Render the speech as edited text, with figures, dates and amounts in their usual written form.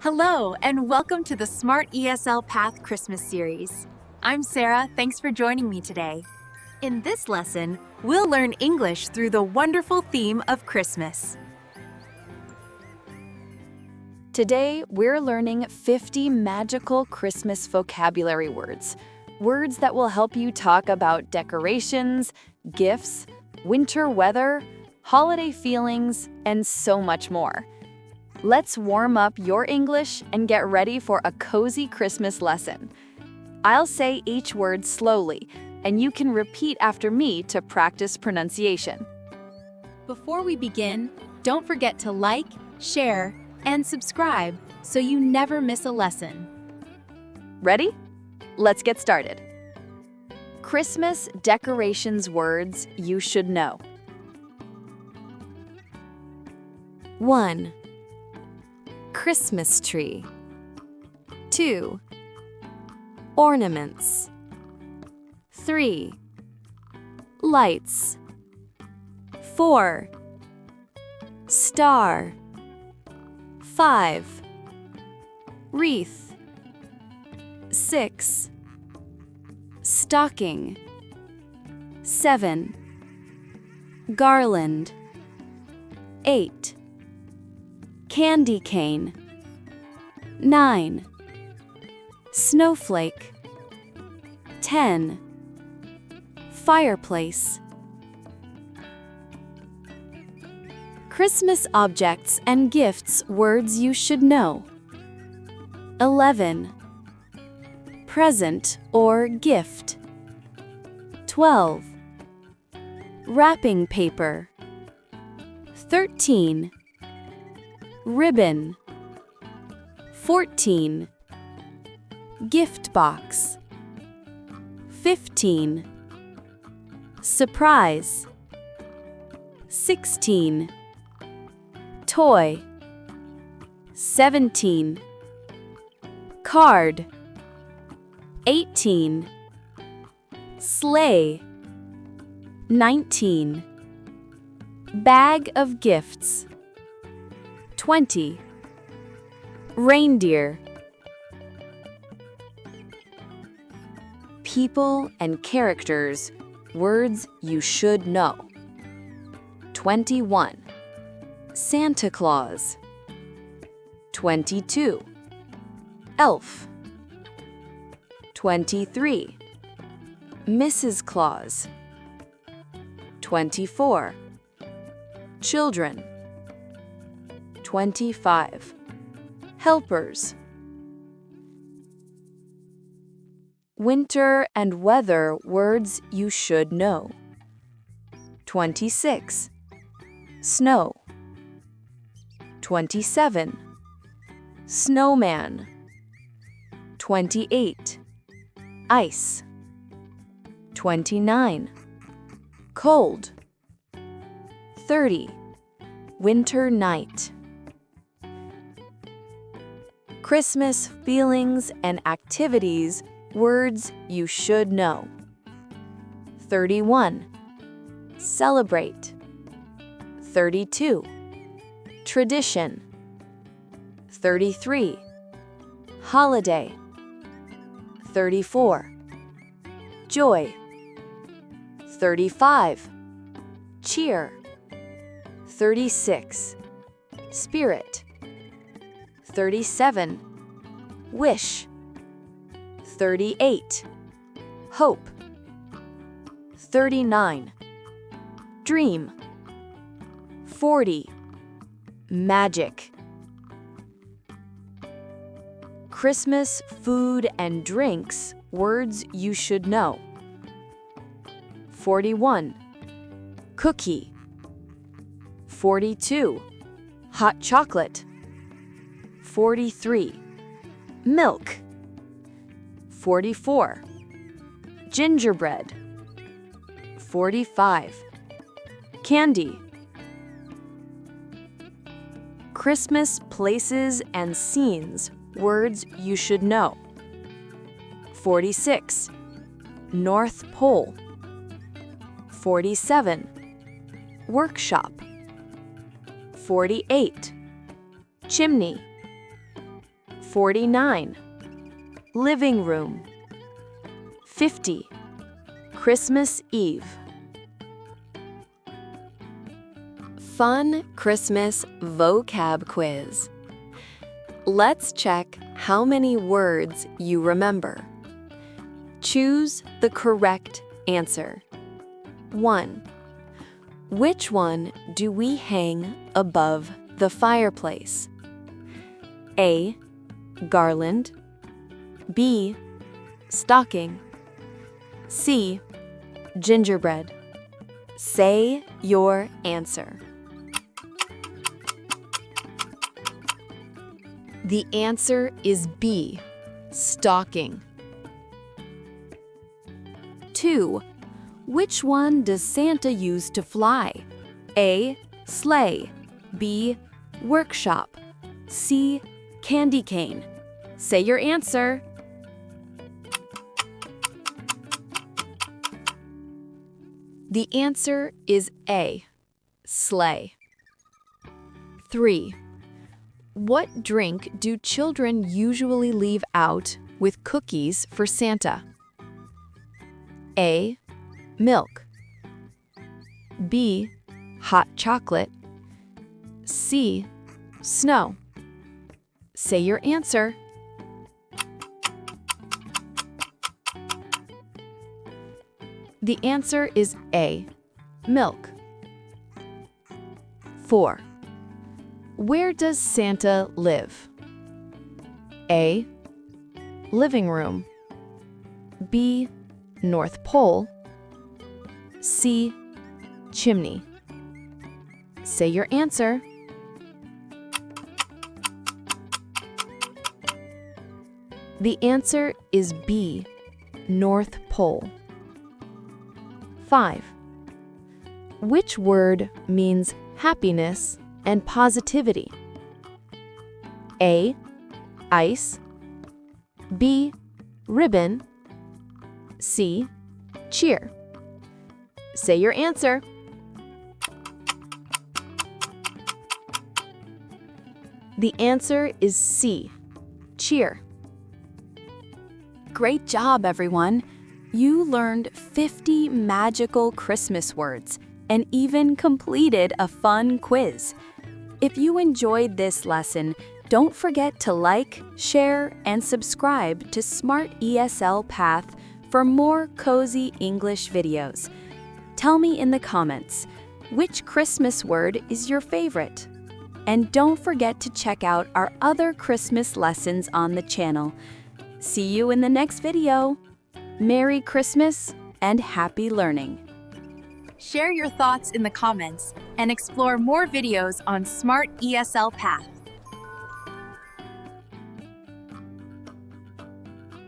Hello, and welcome to the Smart ESL Path Christmas series. I'm Sarah, thanks for joining me today. In this lesson, we'll learn English through the wonderful theme of Christmas. Today, we're learning 50 magical Christmas vocabulary words. Words that will help you talk about decorations, gifts, winter weather, holiday feelings, and so much more. Let's warm up your English and get ready for a cozy Christmas lesson. I'll say each word slowly, and you can repeat after me to practice pronunciation. Before we begin, don't forget to like, share, and subscribe so you never miss a lesson. Ready? Let's get started. Christmas decorations words you should know. 1. Christmas tree. 2. Ornaments. 3. Lights. 4. Star. 5. Wreath. 6. Stocking. 7. Garland. 8. Candy cane. 9. Snowflake. 10. Fireplace. Christmas objects and gifts words you should know. 11. Present or gift. 12. Wrapping paper. 13. Ribbon. 14. Gift box. 15. Surprise. 16. Toy. 17. Card. 18. Sleigh. 19. Bag of gifts. 20. Reindeer. People and characters, words you should know. 21. Santa Claus. 22. Elf. 23. Mrs. Claus. 24. Children. 25. Helpers. Winter and weather words you should know. 26. Snow. 27. Snowman. 28. Ice. 29. Cold. 30. Winter night. Christmas feelings and activities words you should know. 31. Celebrate. 32. Tradition. 33. Holiday. 34. Joy. 35. Cheer. 36. Spirit. 37. Wish. 38. Hope. 39. Dream. 40. Magic. Christmas food and drinks words you should know. 41. Cookie. 42. Hot chocolate. 43. Milk. 44. Gingerbread. 45. Candy. Christmas places and scenes words you should know. 46. North Pole. 47. Workshop. 48. Chimney. 49. Living room. 50. Christmas Eve. Fun Christmas vocab quiz. Let's check how many words you remember. Choose the correct answer. 1. Which one do we hang above the fireplace? A. Garland. B. Stocking. C. Gingerbread. Say your answer. The answer is B. Stocking. 2. Which one does Santa use to fly? A. Sleigh. B. Workshop. C. Candy cane. Say your answer. The answer is A. Sleigh. 3. What drink do children usually leave out with cookies for Santa? A. Milk. B. Hot chocolate. C. Snow. Say your answer. The answer is A. Milk. 4. Where does Santa live? A. Living room. B. North Pole. C. Chimney. Say your answer. The answer is B. North Pole. 5. Which word means happiness and positivity? A. Ice. B. Ribbon. C. Cheer. Say your answer. The answer is C. Cheer. Great job, everyone! You learned 50 magical Christmas words and even completed a fun quiz. If you enjoyed this lesson, don't forget to like, share, and subscribe to Smart ESL Path for more cozy English videos. Tell me in the comments, which Christmas word is your favorite? And don't forget to check out our other Christmas lessons on the channel. See you in the next video. Merry Christmas and happy learning. Share your thoughts in the comments and explore more videos on Smart ESL Path.